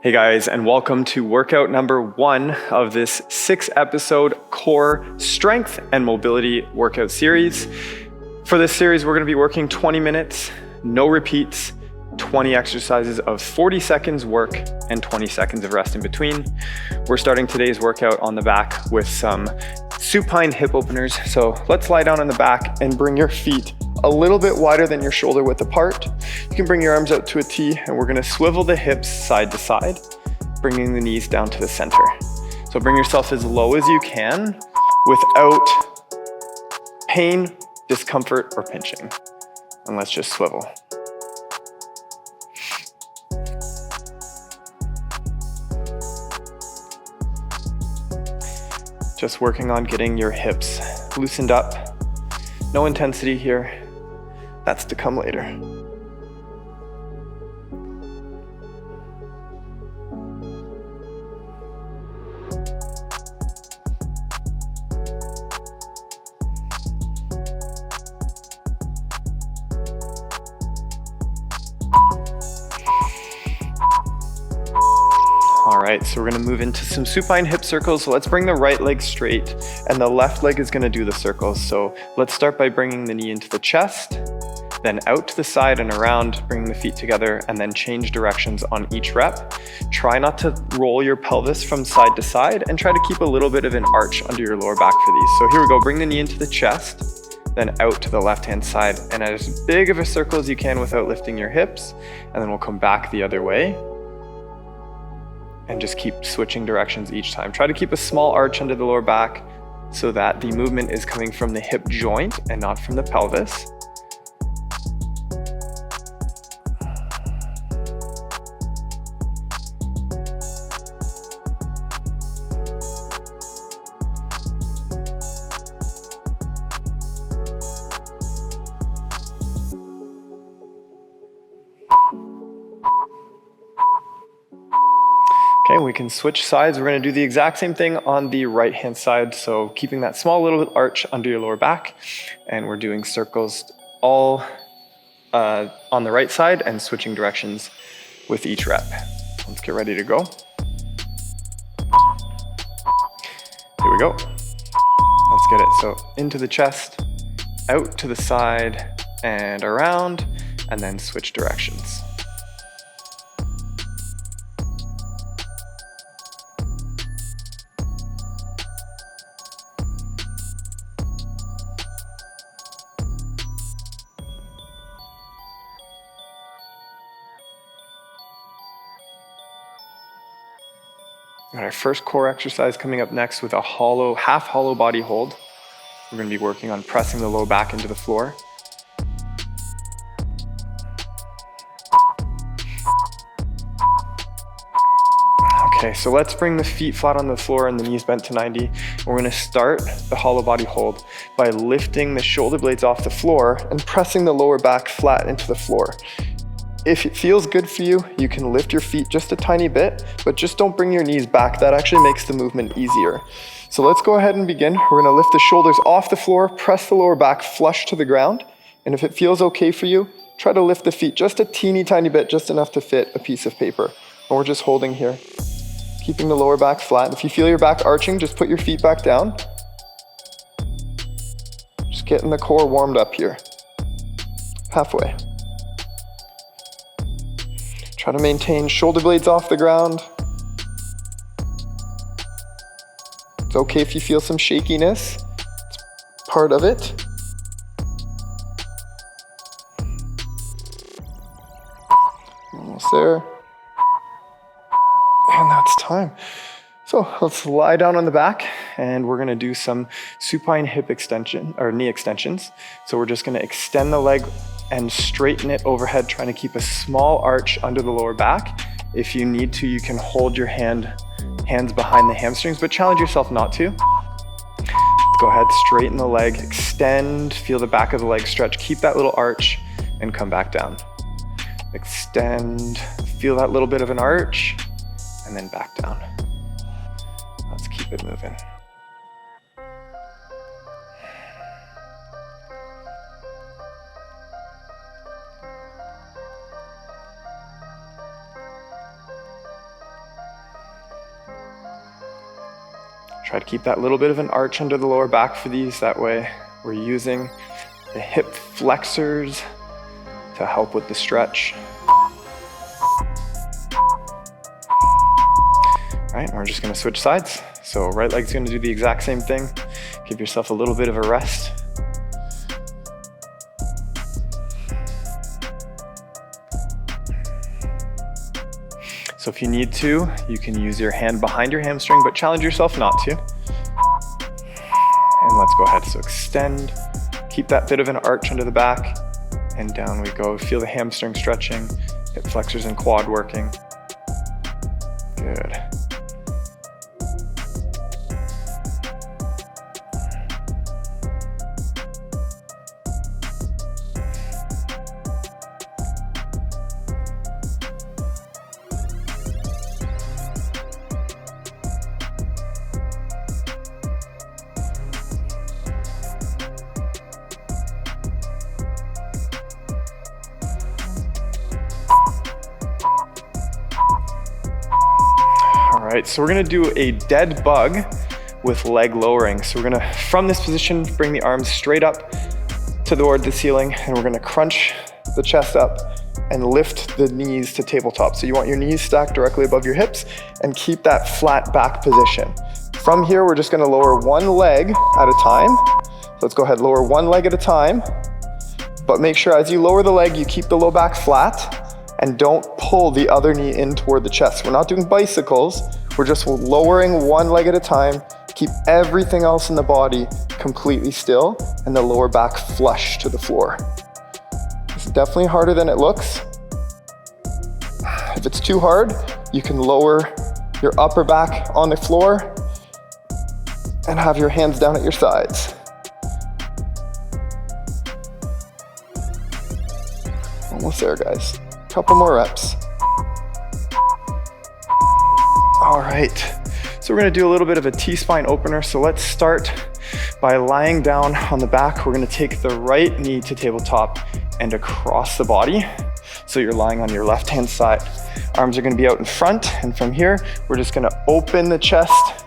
Hey guys, and welcome to workout number 1 of this 6-episode core strength and mobility workout series. For this series, we're going to be working 20 minutes, no repeats, 20 exercises of 40 seconds work and 20 seconds of rest in between. We're starting today's workout on the back with some supine hip openers. So let's lie down on the back and bring your feet a little bit wider than your shoulder width apart. You can bring your arms out to a T, and we're gonna swivel the hips side to side, bringing the knees down to the center. So bring yourself as low as you can without pain, discomfort, or pinching. And let's just swivel. Just working on getting your hips loosened up. No intensity here. That's to come later. All right, so we're gonna move into some supine hip circles. So let's bring the right leg straight and the left leg is gonna do the circles. So let's start by bringing the knee into the chest, then out to the side and around, bringing the feet together, and then change directions on each rep. Try not to roll your pelvis from side to side and try to keep a little bit of an arch under your lower back for these. So here we go, bring the knee into the chest, then out to the left-hand side, and as big of a circle as you can without lifting your hips, and then we'll come back the other way. And just keep switching directions each time. Try to keep a small arch under the lower back so that the movement is coming from the hip joint and not from the pelvis. Okay, we can switch sides. We're going to do the exact same thing on the right-hand side. So keeping that small little arch under your lower back. And we're doing circles all on the right side and switching directions with each rep. Let's get ready to go. Here we go. Let's get it. So into the chest, out to the side and around, and then switch directions. Got our first core exercise coming up next with a half hollow body hold. We're going to be working on pressing the low back into the floor. Okay, so let's bring the feet flat on the floor and the knees bent to 90. We're going to start the hollow body hold by lifting the shoulder blades off the floor and pressing the lower back flat into the floor. If it feels good for you, you can lift your feet just a tiny bit, but just don't bring your knees back. That actually makes the movement easier. So let's go ahead and begin. We're gonna lift the shoulders off the floor, press the lower back flush to the ground. And if it feels okay for you, try to lift the feet just a teeny tiny bit, just enough to fit a piece of paper. And we're just holding here, keeping the lower back flat. If you feel your back arching, just put your feet back down. Just getting the core warmed up here. Halfway. Try to maintain shoulder blades off the ground. It's okay if you feel some shakiness. It's part of it. Almost there. And that's time. So let's lie down on the back and we're gonna do some supine hip extension or knee extensions. So we're just gonna extend the leg and straighten it overhead, trying to keep a small arch under the lower back. If you need to, you can hold your hands behind the hamstrings, but challenge yourself not to. Go ahead, straighten the leg, extend, feel the back of the leg stretch, keep that little arch, and come back down. Extend, feel that little bit of an arch, and then back down. Let's keep it moving. Try to keep that little bit of an arch under the lower back for these. That way we're using the hip flexors to help with the stretch. All right, and we're just gonna switch sides. So right leg's gonna do the exact same thing. Give yourself a little bit of a rest. So if you need to, you can use your hand behind your hamstring, but challenge yourself not to. And let's go ahead, so extend, keep that bit of an arch under the back, and down we go. Feel the hamstring stretching, hip flexors and quad working. Good. All right, so we're gonna do a dead bug with leg lowering. So we're gonna, from this position, bring the arms straight up toward the ceiling, and we're gonna crunch the chest up and lift the knees to tabletop. So you want your knees stacked directly above your hips and keep that flat back position. From here, we're just gonna lower one leg at a time. So let's go ahead, lower one leg at a time, but make sure as you lower the leg, you keep the low back flat and don't pull the other knee in toward the chest. We're not doing bicycles. We're just lowering one leg at a time. Keep everything else in the body completely still and the lower back flush to the floor. It's definitely harder than it looks. If it's too hard, you can lower your upper back on the floor and have your hands down at your sides. Almost there, guys. Couple more reps. All right, so we're gonna do a little bit of a T-spine opener. So let's start by lying down on the back. We're gonna take the right knee to tabletop and across the body. So you're lying on your left-hand side. Arms are gonna be out in front, and from here, we're just gonna open the chest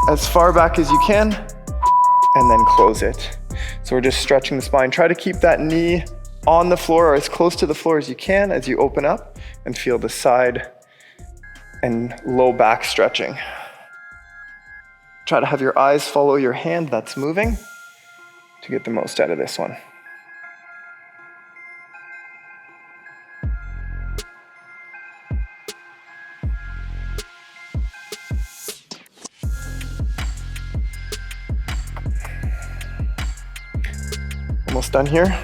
as far back as you can, and then close it. So we're just stretching the spine. Try to keep that knee on the floor or as close to the floor as you can as you open up, and feel the side and low back stretching. Try to have your eyes follow your hand that's moving to get the most out of this one. Almost done here.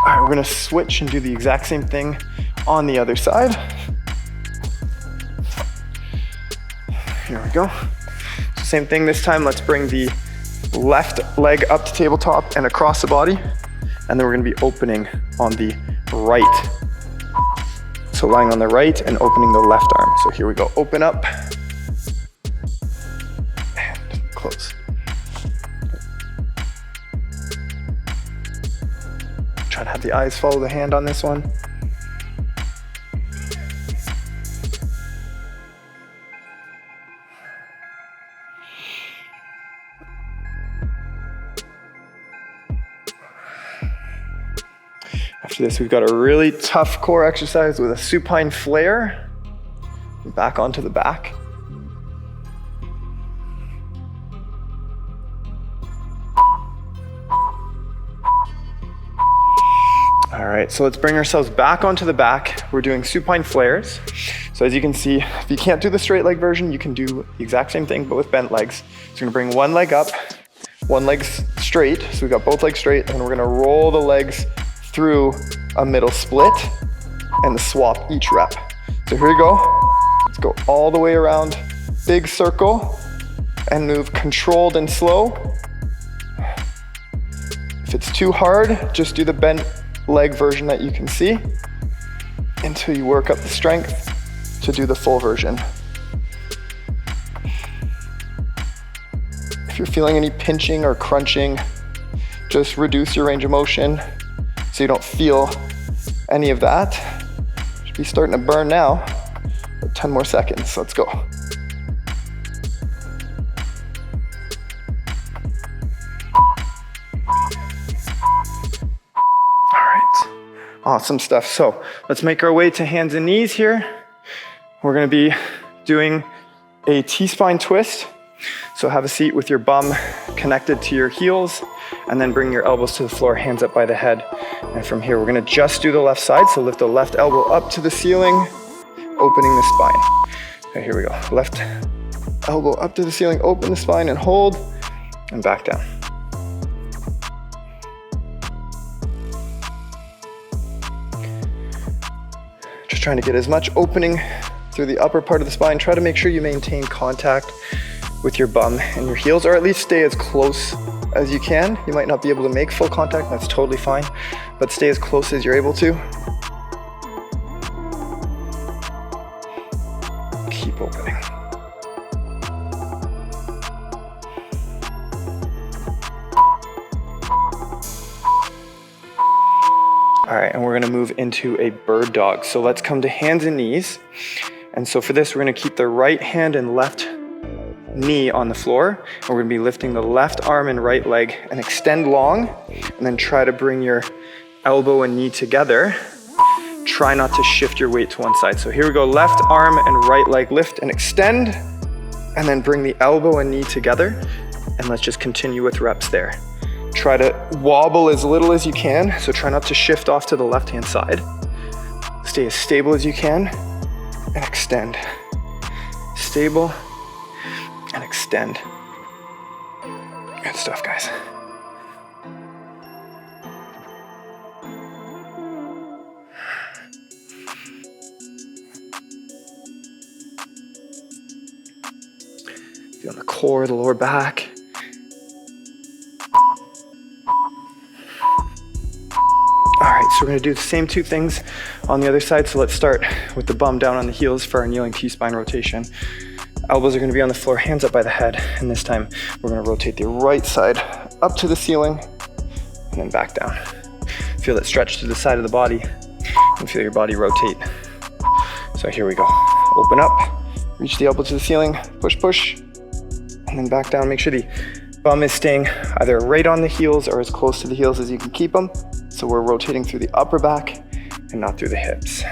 All right, we're gonna switch and do the exact same thing on the other side. Here we go. Same thing this time. Let's bring the left leg up to tabletop and across the body. And then we're gonna be opening on the right. So lying on the right and opening the left arm. So here we go, open up and close. Try to have the eyes follow the hand on this one. After this, we've got a really tough core exercise with a supine flare. Back onto the back. All right, so let's bring ourselves back onto the back. We're doing supine flares. So as you can see, if you can't do the straight leg version, you can do the exact same thing, but with bent legs. So you're gonna bring one leg up, one leg straight. So we've got both legs straight, and we're gonna roll the legs through a middle split and the swap each rep. So here we go. Let's go all the way around, big circle, and move controlled and slow. If it's too hard, just do the bent leg version that you can see until you work up the strength to do the full version. If you're feeling any pinching or crunching, just reduce your range of motion so you don't feel any of that. He's starting to burn now. 10 more seconds, let's go. All right, awesome stuff. So let's make our way to hands and knees here. We're gonna be doing a T-spine twist. So have a seat with your bum connected to your heels, and then bring your elbows to the floor, hands up by the head. And from here, we're gonna just do the left side. So lift the left elbow up to the ceiling, opening the spine. Okay, here we go. Left elbow up to the ceiling, open the spine and hold, and back down. Just trying to get as much opening through the upper part of the spine. Try to make sure you maintain contact with your bum and your heels, or at least stay as close as you can. You might not be able to make full contact, that's totally fine, but stay as close as you're able to. Keep opening. All right, and we're gonna move into a bird dog. So let's come to hands and knees. And so for this, we're gonna keep the right hand and left knee on the floor. And we're gonna be lifting the left arm and right leg and extend long, and then try to bring your elbow and knee together. Try not to shift your weight to one side. So here we go, left arm and right leg lift and extend, and then bring the elbow and knee together. And let's just continue with reps there. Try to wobble as little as you can. So try not to shift off to the left-hand side. Stay as stable as you can and extend. Stable and extend. Good stuff, guys. Feel the core, the lower back. All right, so we're gonna do the same two things on the other side. So let's start with the bum down on the heels for our kneeling T-spine rotation. Elbows are gonna be on the floor, hands up by the head. And this time, we're gonna rotate the right side up to the ceiling and then back down. Feel that stretch to the side of the body and feel your body rotate. So here we go. Open up, reach the elbow to the ceiling, push, push, and then back down. Make sure the bum is staying either right on the heels or as close to the heels as you can keep them. So we're rotating through the upper back and not through the hips.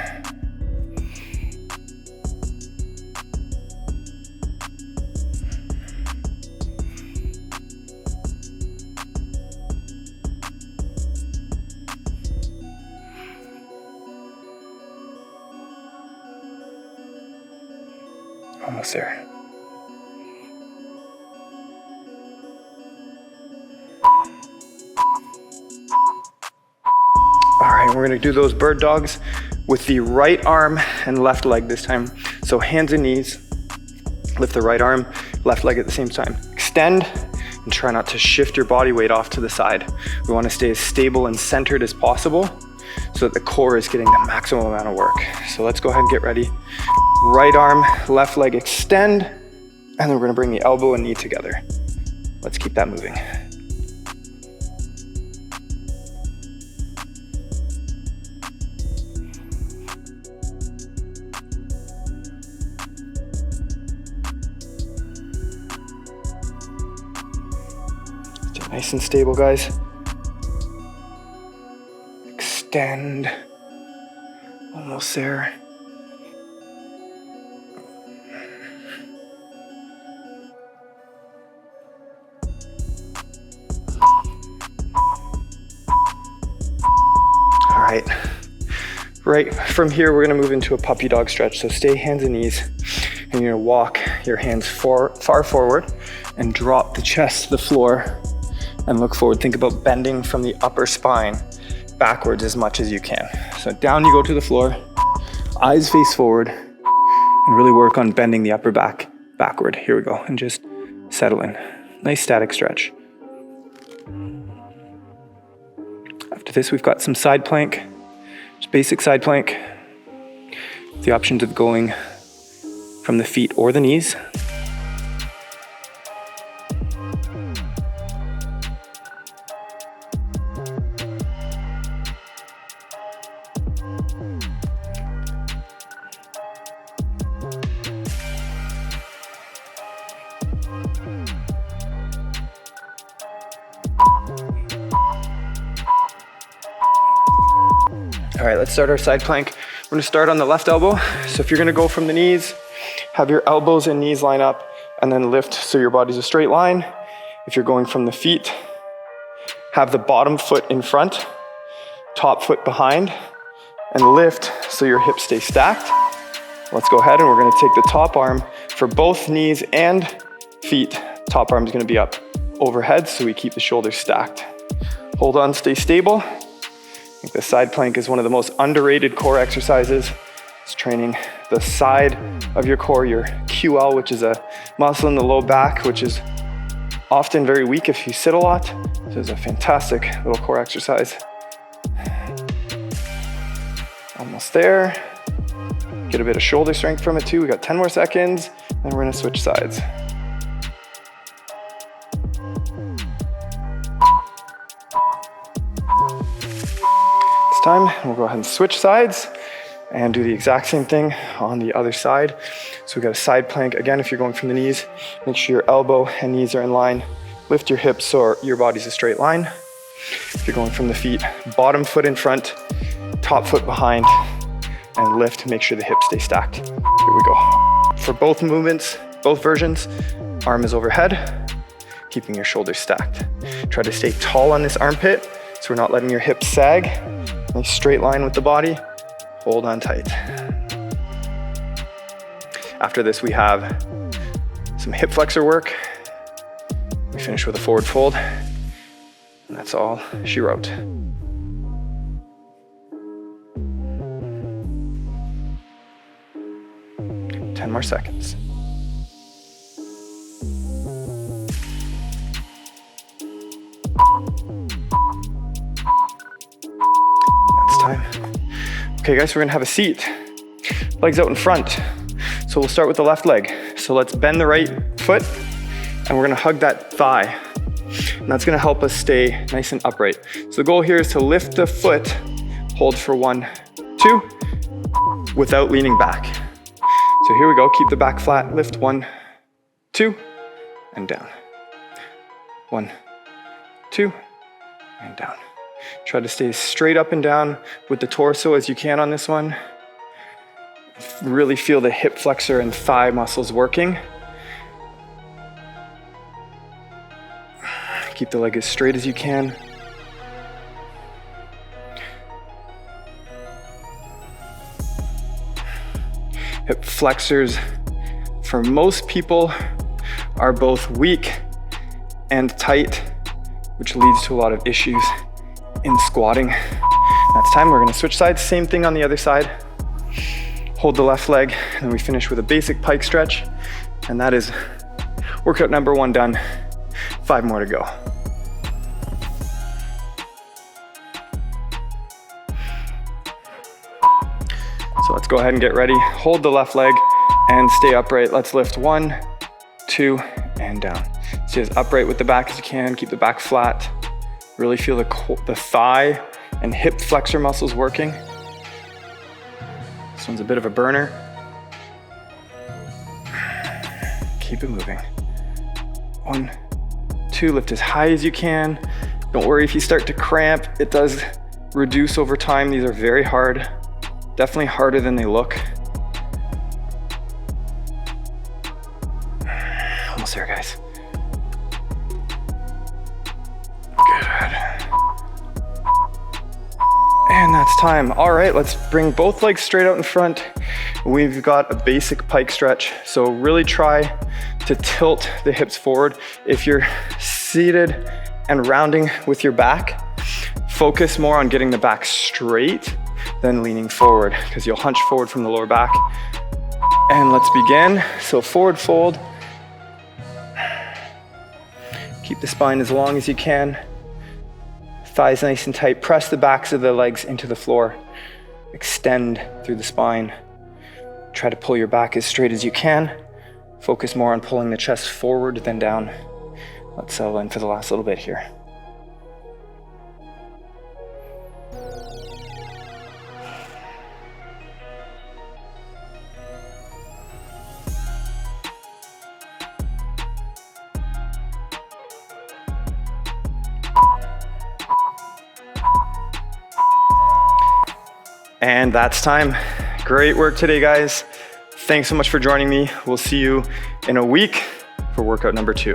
Almost there. All right, we're gonna do those bird dogs with the right arm and left leg this time. So hands and knees, lift the right arm, left leg at the same time. Extend and try not to shift your body weight off to the side. We wanna stay as stable and centered as possible so that the core is getting the maximum amount of work. So let's go ahead and get ready. Right arm, left leg extend, and then we're gonna bring the elbow and knee together. Let's keep that moving. Stay nice and stable, guys. Extend. Almost there. Right from here, we're gonna move into a puppy dog stretch. So stay hands and knees, and you're gonna walk your hands far forward and drop the chest to the floor and look forward. Think about bending from the upper spine backwards as much as you can. So down you go to the floor, eyes face forward, and really work on bending the upper back backward. Here we go, and just settle in. Nice static stretch. After this, we've got some side plank. Just basic side plank. The options of going from the feet or the knees. All right, let's start our side plank. We're gonna start on the left elbow. So if you're gonna go from the knees, have your elbows and knees line up and then lift so your body's a straight line. If you're going from the feet, have the bottom foot in front, top foot behind, and lift so your hips stay stacked. Let's go ahead and we're gonna take the top arm for both knees and feet. Top arm's gonna be up overhead so we keep the shoulders stacked. Hold on, stay stable. I think the side plank is one of the most underrated core exercises. It's training the side of your core, your QL, which is a muscle in the low back, which is often very weak if you sit a lot. This is a fantastic little core exercise. Almost there. Get a bit of shoulder strength from it too. We got 10 more seconds, and we're gonna switch sides. It's time. We'll go ahead and switch sides and do the exact same thing on the other side. So we got a side plank. Again, if you're going from the knees, make sure your elbow and knees are in line. Lift your hips so your body's a straight line. If you're going from the feet, bottom foot in front, top foot behind, and lift, make sure the hips stay stacked. Here we go. For both movements, both versions, arm is overhead, keeping your shoulders stacked. Try to stay tall on this armpit so we're not letting your hips sag. Nice straight line with the body. Hold on tight. After this, we have some hip flexor work. We finish with a forward fold, and that's all she wrote. 10 more seconds. That's time. Okay guys, we're gonna have a seat. Legs out in front. So we'll start with the left leg. So let's bend the right foot and we're gonna hug that thigh. And that's gonna help us stay nice and upright. So the goal here is to lift the foot, hold for 1, 2, without leaning back. So here we go, keep the back flat, lift 1, 2, and down. 1, 2, and down. Try to stay straight up and down with the torso as you can on this one. Really feel the hip flexor and thigh muscles working. Keep the leg as straight as you can. Hip flexors, for most people, are both weak and tight, which leads to a lot of issues in squatting. That's time. We're gonna switch sides. Same thing on the other side. Hold the left leg, and then we finish with a basic pike stretch. And that is workout number 1 done. 5 more to go. So let's go ahead and get ready. Hold the left leg and stay upright. Let's lift 1, 2, and down. Stay as upright with the back as you can. Keep the back flat. Really feel the thigh and hip flexor muscles working. This one's a bit of a burner. Keep it moving. 1, 2, lift as high as you can. Don't worry if you start to cramp. It does reduce over time. These are very hard. Definitely harder than they look. Almost there, guys. Good. And that's time. All right, let's bring both legs straight out in front. We've got a basic pike stretch. So really try to tilt the hips forward. If you're seated and rounding with your back, focus more on getting the back straight than leaning forward, because you'll hunch forward from the lower back. And let's begin. So forward fold. Keep the spine as long as you can. Thighs nice and tight. Press the backs of the legs into the floor. Extend through the spine. Try to pull your back as straight as you can. Focus more on pulling the chest forward than down. Let's settle in for the last little bit here. And that's time. Great work today, guys. Thanks so much for joining me. We'll see you in a week for workout number 2.